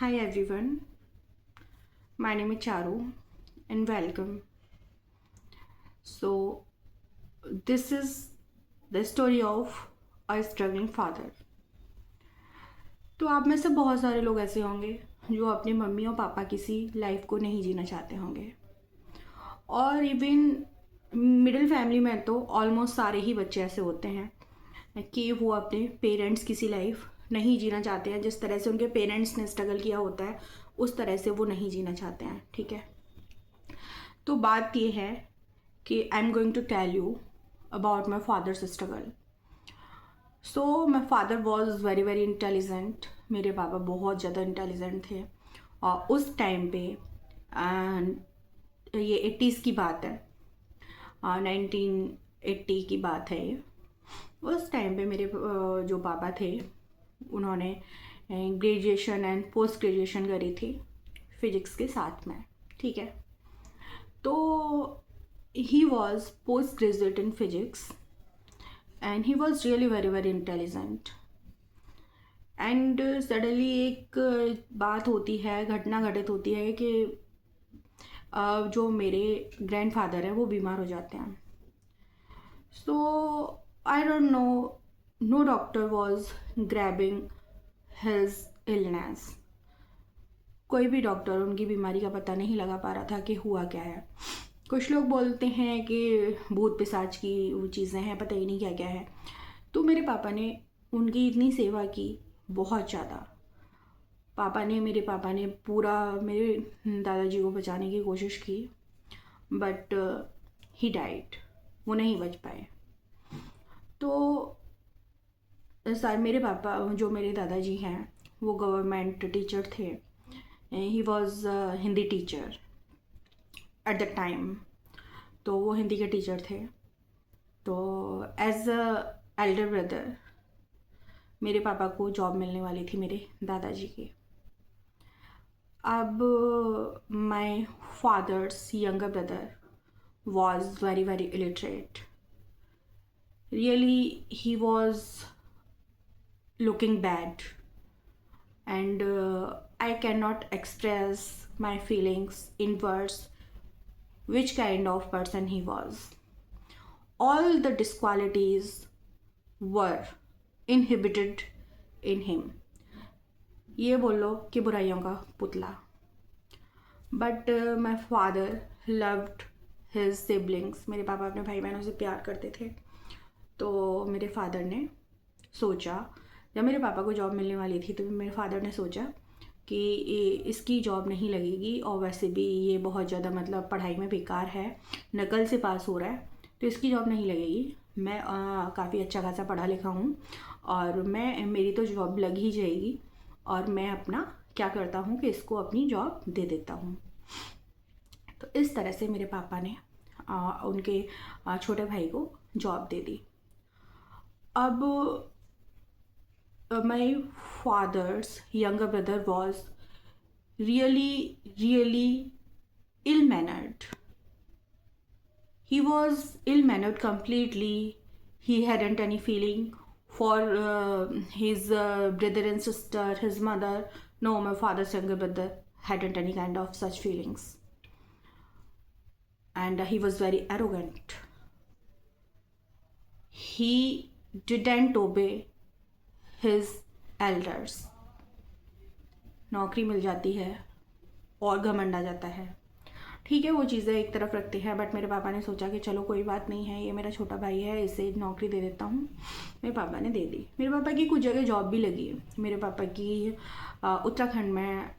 Hi everyone, my name is Charu and welcome. So, this is the story of a struggling father. तो आप में से बहुत सारे लोग ऐसे होंगे जो अपनी मम्मी और पापा किसी लाइफ को नहीं जीना चाहते होंगे और इवन मिडिल फैमिली में तो ऑलमोस्ट सारे ही बच्चे ऐसे होते हैं कि वो अपने पेरेंट्स किसी लाइफ नहीं जीना चाहते हैं। जिस तरह से उनके पेरेंट्स ने स्ट्रगल किया होता है उस तरह से वो नहीं जीना चाहते हैं। ठीक है, तो बात ये है कि I am going to tell you about my father's struggle. So my father was very very intelligent. मेरे पापा बहुत ज़्यादा इंटेलिजेंट थे और उस टाइम पे ये 80s की बात है, 1980 की बात है ये। उस टाइम पे मेरे जो पापा थे उन्होंने ग्रेजुएशन एंड पोस्ट ग्रेजुएशन करी थी फिजिक्स के साथ में। ठीक है, तो he was post graduate in physics and he was really very very intelligent. And suddenly एक बात होती है, घटना घटित होती है कि जो मेरे ग्रैंडफादर हैं वो बीमार हो जाते हैं। So I don't know, no doctor was grabbing his illness. कोई भी डॉक्टर उनकी बीमारी का पता नहीं लगा पा रहा था कि हुआ क्या है। कुछ लोग बोलते हैं कि भूत पिशाच की वो चीज़ें हैं, पता ही नहीं क्या क्या है। तो मेरे पापा ने उनकी इतनी सेवा की, बहुत ज़्यादा। मेरे पापा ने पूरा मेरे दादाजी को बचाने की कोशिश की, बट ही डाइड, वो नहीं बच पाए। तो सर मेरे पापा, जो मेरे दादाजी हैं, वो गवर्नमेंट टीचर थे। He was Hindi teacher at the time, तो वो हिंदी के टीचर थे। तो एज अ एल्डर ब्रदर मेरे पापा को जॉब मिलने वाली थी मेरे दादाजी की। अब my father's younger brother was very very illiterate. Really, he was looking bad, and I cannot express my feelings in words which kind of person he was. All the disqualities were inhibited in him. ये बोलो कि बुराइयों का पुतला। But my father loved his siblings. मेरे पापा अपने भाई बहनों से प्यार करते थे। तो मेरे फादर ने सोचा, जब मेरे पापा को जॉब मिलने वाली थी तो मेरे फादर ने सोचा कि इसकी जॉब नहीं लगेगी और वैसे भी ये बहुत ज़्यादा मतलब पढ़ाई में बेकार है, नकल से पास हो रहा है, तो इसकी जॉब नहीं लगेगी। मैं काफ़ी अच्छा खासा पढ़ा लिखा हूँ और मेरी तो जॉब लग ही जाएगी, और मैं अपना क्या करता हूँ कि इसको अपनी जॉब दे देता हूँ। तो इस तरह से मेरे पापा ने उनके छोटे भाई को जॉब दे दी। अब माई father's younger brother was really ill mannered. He was ill mannered completely. He hadn't any feeling for his brother and sister, his mother. No, my father's younger brother hadn't any kind of such feelings. And he was very arrogant. He didn't obey his elders. नौकरी मिल जाती है और घमंड आ जाता है। ठीक है, वो चीज़ें एक तरफ रखते हैं, बट मेरे पापा ने सोचा कि चलो कोई बात नहीं है, ये मेरा छोटा भाई है, इसे नौकरी दे देता हूँ। मेरे पापा ने दे दी। मेरे पापा की कुछ जगह जॉब भी लगी है। मेरे पापा की उत्तराखंड में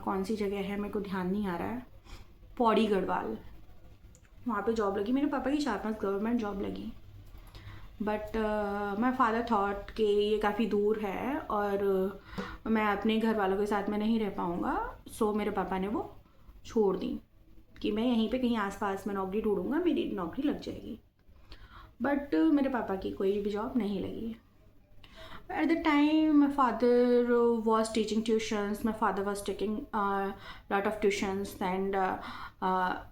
कौन सी जगह है मेरे को ध्यान नहीं आ रहा है, पौड़ी गढ़वाल, वहाँ पे जॉब लगी। मेरे पापा की 4-5 गवर्नमेंट जॉब लगी। बट माई फादर थॉट कि ये काफ़ी दूर है और मैं अपने घर वालों के साथ में नहीं रह पाऊँगा। सो मेरे पापा ने वो छोड़ दी कि मैं यहीं पे कहीं आसपास में नौकरी ढूंढूंगा, मेरी नौकरी लग जाएगी। बट मेरे पापा की कोई भी जॉब नहीं लगी। At the time, my father was teaching tuitions. My father was taking a lot of tuitions, and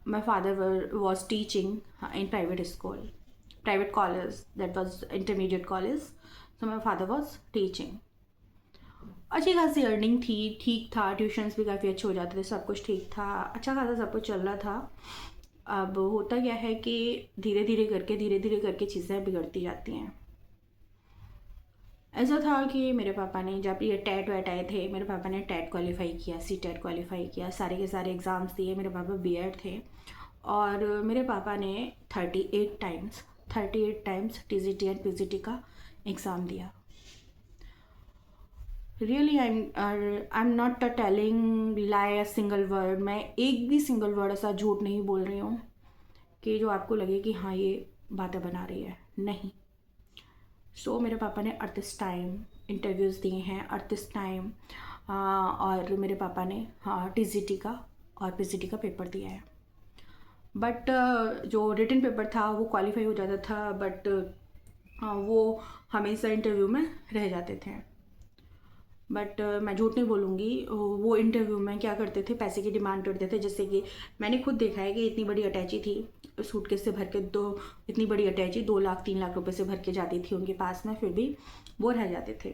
my father was teaching in private school, private college. That was intermediate college. So my father was teaching. अच्छी खासी earning थी, ठीक था, tuitions भी काफ़ी अच्छे हो जाते थे, सब कुछ ठीक था, अच्छा खासा सब कुछ चल रहा था। अब होता क्या है कि धीरे धीरे करके चीज़ें बिगड़ती जाती हैं। ऐसा था कि मेरे पापा ने जब ये टेट वेट आए थे, मेरे पापा ने टेट क्वालिफाई किया, सी टेट क्वालिफाई किया, सारे के सारे एग्ज़ाम्स दिए। मेरे पापा बीएड थे और मेरे पापा ने 38 टाइम्स टीजीटी एंड पीजीटी का एग्ज़ाम दिया। Really I am not telling lie a single word. मैं एक भी सिंगल वर्ड ऐसा झूठ नहीं बोल रही हूँ कि जो आपको लगे कि हाँ ये बातें बना रही है, नहीं। सो मेरे पापा ने 38 टाइम इंटरव्यूज़ दिए हैं, 38 टाइम, और मेरे पापा ने टीजीटी का और पीजीटी का पेपर दिया है। बट जो रिटन पेपर था वो क्वालिफाई हो जाता था, बट वो हमेशा इंटरव्यू में रह जाते थे। बट मैं झूठ नहीं बोलूँगी, वो इंटरव्यू में क्या करते थे, पैसे की डिमांड करते थे। जैसे कि मैंने खुद देखा है कि इतनी बड़ी अटैची थी, सूटकेस से भर के इतनी बड़ी अटैची 2 लाख 3 लाख रुपए से भर के जाती थी उनके पास में, फिर भी वो रह जाते थे।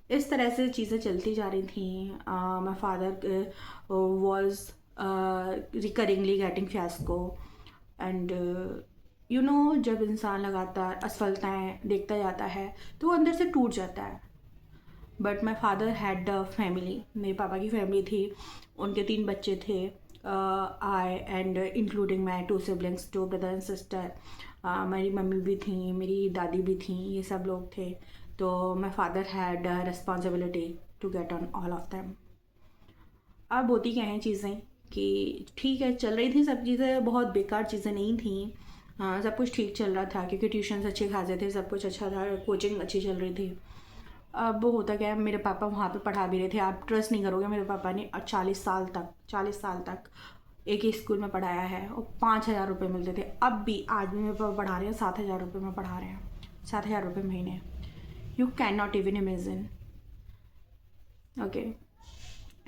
इस तरह से चीज़ें चलती जा रही थी। My father was recurringly getting fiasco and जब इंसान लगातार असफलताएँ देखता जाता है तो वो अंदर से टूट जाता है। But my father had the family, मेरे पापा की फैमिली थी, उनके 3 बच्चे थे, I and including my 2 siblings, 2 brother and sister. मेरी मम्मी भी थी, मेरी दादी भी थी, ये सब लोग थे। तो my father had responsibility to get on all of them. अब होती क्या हैं चीज़ें कि ठीक है, चल रही थी सब चीज़ें, बहुत बेकार चीज़ें नहीं थी। सब कुछ ठीक चल रहा था क्योंकि ट्यूशन्स अच्छे खासे थे, सब कुछ अच्छा था, कोचिंग अच्छी चल रही थी। अब होता क्या है, मेरे पापा वहाँ पे पढ़ा भी रहे थे। आप ट्रस्ट नहीं करोगे, मेरे पापा ने 40 साल तक एक ही स्कूल में पढ़ाया है और 5,000 रुपये मिलते थे। अब भी आज भी मेरे पापा पढ़ा रहे हैं, 7,000 रुपये में पढ़ा रहे हैं, 7,000 रुपये महीने। You can not even imagine. Okay,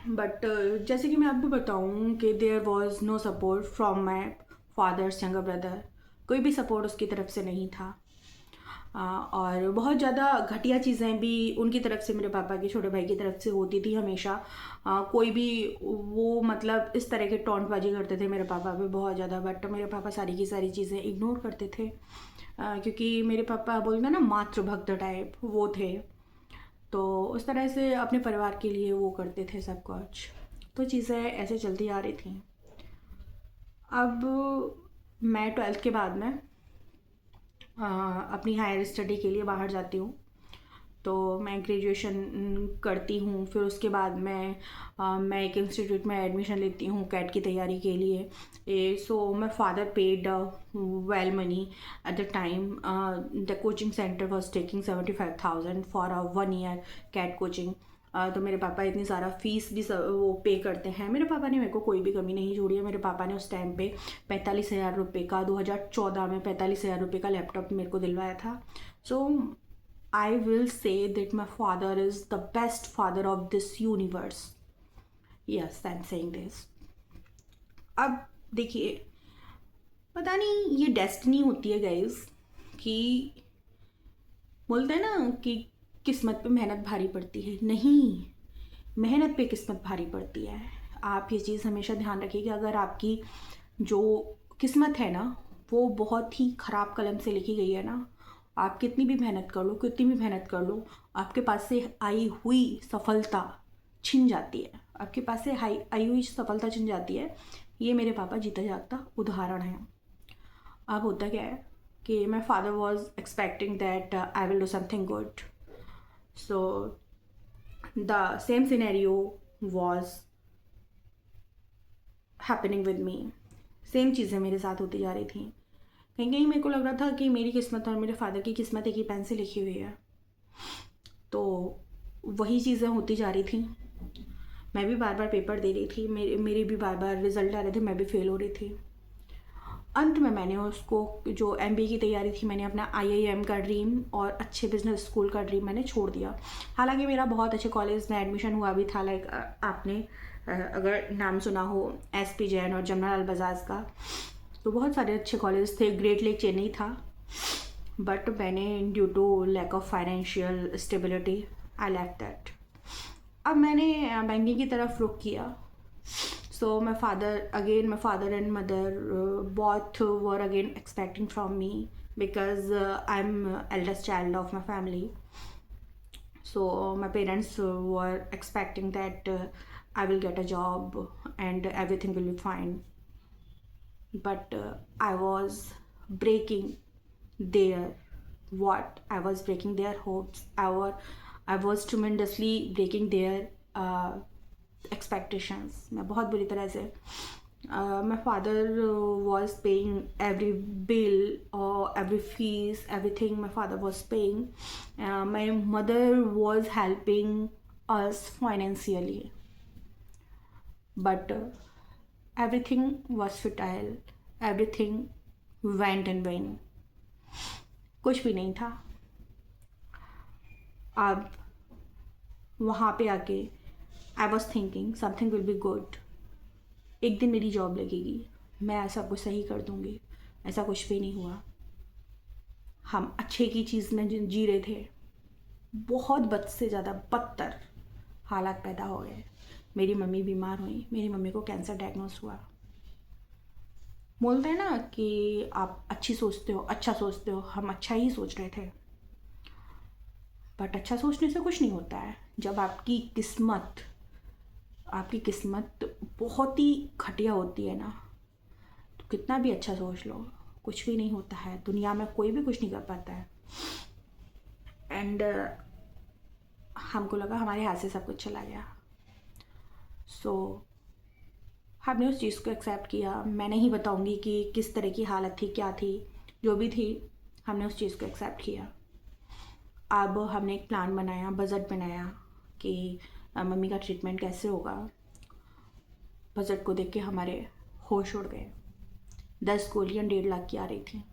but जैसे कि मैं आपको बताऊँ कि there was no support from my father's younger brother. कोई भी सपोर्ट उसकी तरफ से नहीं था। और बहुत ज़्यादा घटिया चीज़ें भी उनकी तरफ से, मेरे पापा के छोटे भाई की तरफ से होती थी हमेशा। कोई भी वो मतलब इस तरह के टॉन्टबाजी करते थे मेरे पापा पे बहुत ज़्यादा। बट मेरे पापा सारी की सारी चीज़ें इग्नोर करते थे, क्योंकि मेरे पापा बोलते हैं ना मातृभक्त टाइप वो थे। तो उस तरह से अपने परिवार के लिए वो करते थे सब कुछ। तो चीज़ें ऐसे चलती आ रही थी। अब मैं 12th के बाद में अपनी हायर स्टडी के लिए बाहर जाती हूँ। तो मैं ग्रेजुएशन करती हूँ, फिर उसके बाद मैं एक इंस्टीट्यूट में एडमिशन लेती हूँ कैट की तैयारी के लिए। So my father paid well money at the time. The coaching centre was taking 75,000 for a 1 year CAT coaching. तो मेरे पापा इतनी सारा फीस भी वो पे करते हैं। मेरे पापा ने मेरे को कोई भी कमी नहीं छोड़ी है। मेरे पापा ने उस टाइम पे 45,000 रुपये का 2014 में 45,000 रुपये का लैपटॉप मेरे को दिलवाया था। So I will say that my father is the best father of this universe. Yes, I am saying this. अब देखिए, पता नहीं ये डेस्टिनी होती है गाइस, कि बोलते हैं ना कि किस्मत पे मेहनत भारी पड़ती है। नहीं, मेहनत पे किस्मत भारी पड़ती है। आप ये चीज़ हमेशा ध्यान रखिए कि अगर आपकी जो किस्मत है ना वो बहुत ही ख़राब कलम से लिखी गई है ना, आप कितनी भी मेहनत कर लो, कितनी भी मेहनत कर लो, आपके पास से आई हुई सफलता छिन जाती है। आपके पास से आई हुई सफलता छिन जाती है। ये मेरे पापा जीता जागता उदाहरण है। अब होता क्या है कि माई father was expecting that I will do something good. So the same scenario was happening with me. Same चीज़ें मेरे साथ होती जा रही थी। कहीं कहीं मेरे को लग रहा था कि मेरी किस्मत और मेरे फादर की किस्मत एक ही पेन से लिखी हुई है। तो वही चीज़ें होती जा रही थी। मैं भी बार बार पेपर दे रही थी, मेरे भी बार बार रिजल्ट आ रहे थे, मैं भी फेल हो रही थी। अंत में मैंने उसको, जो MBA की तैयारी थी, मैंने अपना IIM का ड्रीम और अच्छे बिजनेस स्कूल का ड्रीम मैंने छोड़ दिया। हालांकि मेरा बहुत अच्छे कॉलेज में एडमिशन हुआ भी था, लाइक आपने अगर नाम सुना हो SP जैन और जमना लाल बजाज का, तो बहुत सारे अच्छे कॉलेज थे। ग्रेट लेक चेन्नई था, बट मैंने due to lack of financial stability I left that. अब मैंने बैंकिंग की तरफ रुख किया. So my father and mother both were again expecting from me, because I'm eldest child of my family. So my parents were expecting that I will get a job and everything will be fine. But I was breaking their I was breaking their hopes. I was tremendously breaking their expectations. मैं बहुत बुरी तरह से my father was paying every bill or every fees, everything my father was paying. My mother was helping us financially, but everything was futile. Everything went in vain. कुछ भी नहीं था. अब वहाँ पे आके I was thinking something will be good. एक दिन मेरी जॉब लगेगी, मैं सब कुछ सही कर दूँगी. ऐसा कुछ भी नहीं हुआ. हम अच्छे की चीज़ में जी रहे थे, बहुत बद से ज़्यादा बदतर हालात पैदा हो गए. मेरी मम्मी बीमार हुई. मेरी मम्मी को कैंसर डायग्नोस हुआ. बोलते हैं ना कि आप अच्छी सोचते हो, अच्छा सोचते हो. हम अच्छा ही सोच रहे थे, बट अच्छा सोचने से कुछ नहीं होता है. जब आपकी किस्मत बहुत ही घटिया होती है ना, तो कितना भी अच्छा सोच लो, कुछ भी नहीं होता है. दुनिया में कोई भी कुछ नहीं कर पाता है. एंड हमको लगा हमारे हाथ से सब कुछ चला गया. सो हमने उस चीज़ को एक्सेप्ट किया. मैं नहीं बताऊंगी कि किस तरह की हालत थी, क्या थी, जो भी थी. हमने उस चीज़ को एक्सेप्ट किया. अब हमने एक प्लान बनाया, बजट बनाया कि मम्मी का ट्रीटमेंट कैसे होगा. बजट को देख के हमारे होश उड़ गए. 10 गोलियाँ 1.5 लाख की आ रही थी.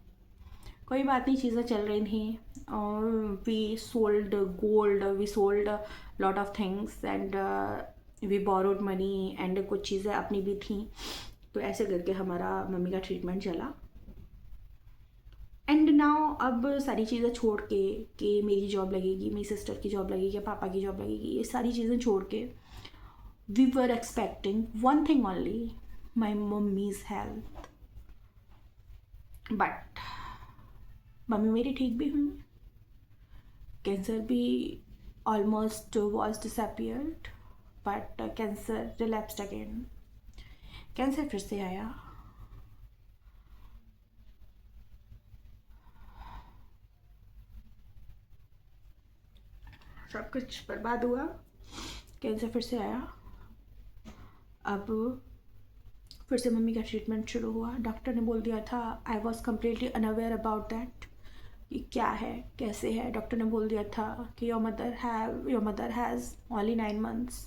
कोई बात नहीं, चीज़ें चल रही थी. और we sold gold, we sold lot of things and we borrowed money एंड कुछ चीज़ें अपनी भी थी. तो ऐसे करके हमारा मम्मी का ट्रीटमेंट चला. एंड नाउ अब सारी चीज़ें छोड़ के कि मेरी जॉब लगेगी, मेरी सिस्टर की जॉब लगेगी, पापा की जॉब लगेगी, ये सारी चीज़ें छोड़ के we were expecting one thing only, my mummy's health. But मम्मी मेरी ठीक भी हुई. कैंसर भी almost was disappeared, but cancer relapsed again. Cancer फिर से आया. सब कुछ बर्बाद हुआ. कैंसर फिर से आया. अब फिर से मम्मी का ट्रीटमेंट शुरू हुआ. डॉक्टर ने बोल दिया था, I was completely unaware about that कि क्या है कैसे है. डॉक्टर ने बोल दिया था कि your mother has only 9 months.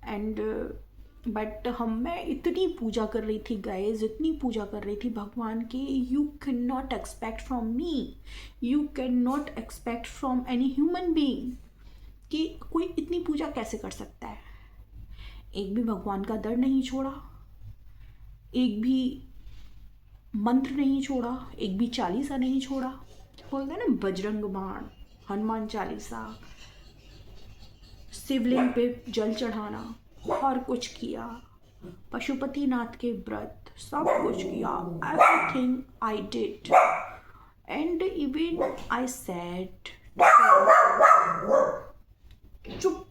And but मैं इतनी पूजा कर रही थी गाइस, इतनी पूजा कर रही थी भगवान की. You can not expect from me, you can not expect from any human being कि कोई इतनी पूजा कैसे कर सकता है. एक भी भगवान का दर नहीं छोड़ा, एक भी मंत्र नहीं छोड़ा, एक भी चालीसा नहीं छोड़ा. बोलते हैं ना, बजरंग बाण, हनुमान चालीसा, शिवलिंग पे जल चढ़ाना, और कुछ किया. पशुपति नाथ के व्रत, सब कुछ किया. Everything I did. And even I said, चुप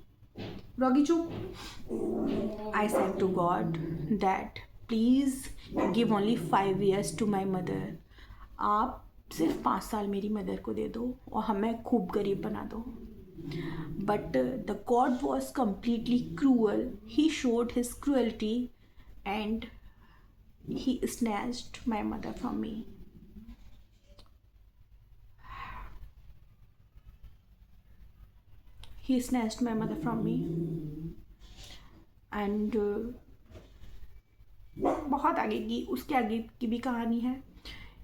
रॉगी चुप. I said to God that please give only 5 years to my mother. आप सिर्फ 5 साल मेरी मदर को दे दो और हमें खूब गरीब बना दो. But the God was completely cruel. He showed his cruelty and he snatched my mother from me. He snatched my mother from me. And बहुत आगे की, उसके आगे की भी कहानी है.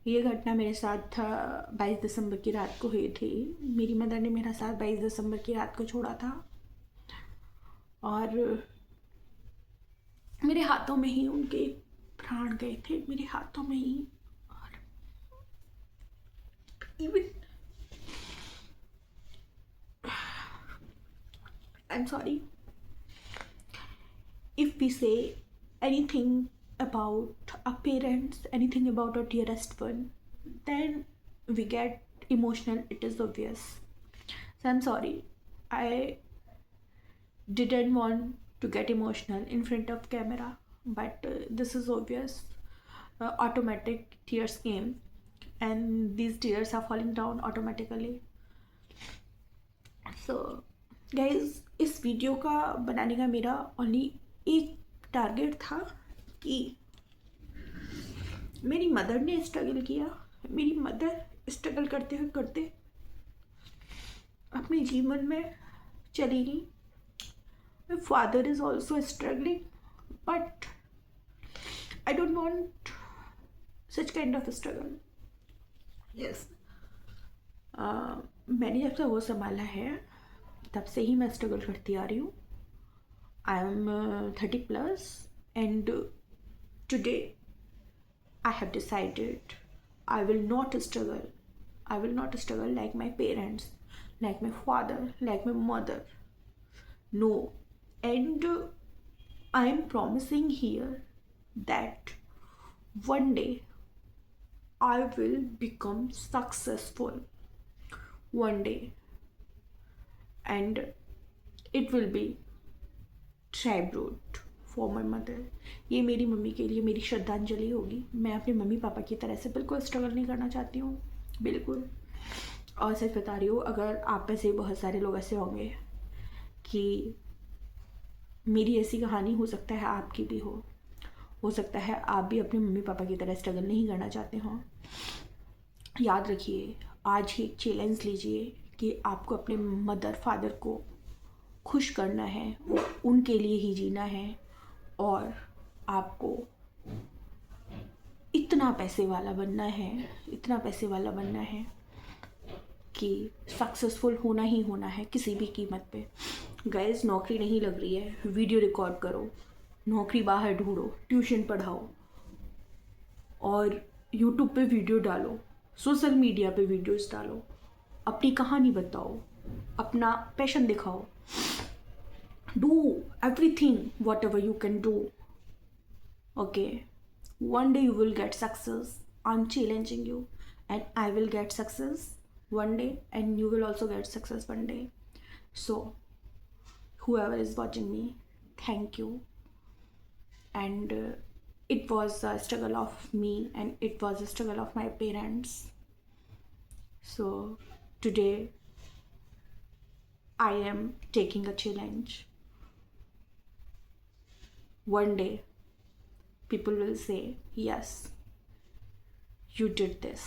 ये घटना मेरे साथ 22 दिसंबर की रात को हुई थी. मेरी मदर ने मेरा साथ 22 दिसंबर की रात को छोड़ा था और मेरे हाथों में ही उनके प्राण गए थे, मेरे हाथों में ही. और even I am sorry, if we say anything about our parents, anything about our dearest one, then we get emotional. It is obvious. So I'm sorry. I didn't want to get emotional in front of camera, but this is obvious. Automatic tears came, and these tears are falling down automatically. So guys, इस video का बनाने का मेरा only एक target था कि मेरी mother ने स्ट्रगल किया, मेरी मदर स्ट्रगल करते हुए करते अपने जीवन में चली गई. My father is also struggling, but I don't want such kind of struggle. Yes. मैंने जब से वो संभाला है तब से ही मैं स्ट्रगल करती आ रही हूँ. I am 30+ and today I have decided I will not struggle. I will not struggle like my parents, like my father, like my mother. No. And I am promising here that one day I will become successful. One day. And it will be tribute for my mother. ये मेरी mummy के लिए मेरी श्रद्धांजलि होगी. मैं अपने mummy papa की तरह से बिल्कुल स्ट्रगल नहीं करना चाहती हूँ, बिल्कुल. और सच बता रही हूँ, अगर आप में से बहुत सारे लोग ऐसे होंगे कि मेरी ऐसी कहानी हो सकता है आपकी भी हो सकता है आप भी अपने मम्मी पापा की तरह स्ट्रगल नहीं करना चाहते हों. याद रखिए, आज ही एक चैलेंज लीजिए कि आपको अपने मदर फादर को खुश करना है, उनके लिए ही जीना है, और आपको इतना पैसे वाला बनना है, इतना पैसे वाला बनना है कि सक्सेसफुल होना ही होना है किसी भी कीमत पे. गाइस, नौकरी नहीं लग रही है, वीडियो रिकॉर्ड करो, नौकरी बाहर ढूंढो, ट्यूशन पढ़ाओ, और यूट्यूब पे वीडियो डालो, सोशल मीडिया पे वीडियोस डालो, अपनी कहानी बताओ, अपना पैशन दिखाओ. Do everything what ever you can do. Okay, one day you will get success. I'm challenging you, and I will get success one day, and you will also get success one day. So whoever is watching me, thank you. And it was a struggle of me, and it was a struggle of my parents. So today I am taking a challenge. One day people will say, yes, you did this.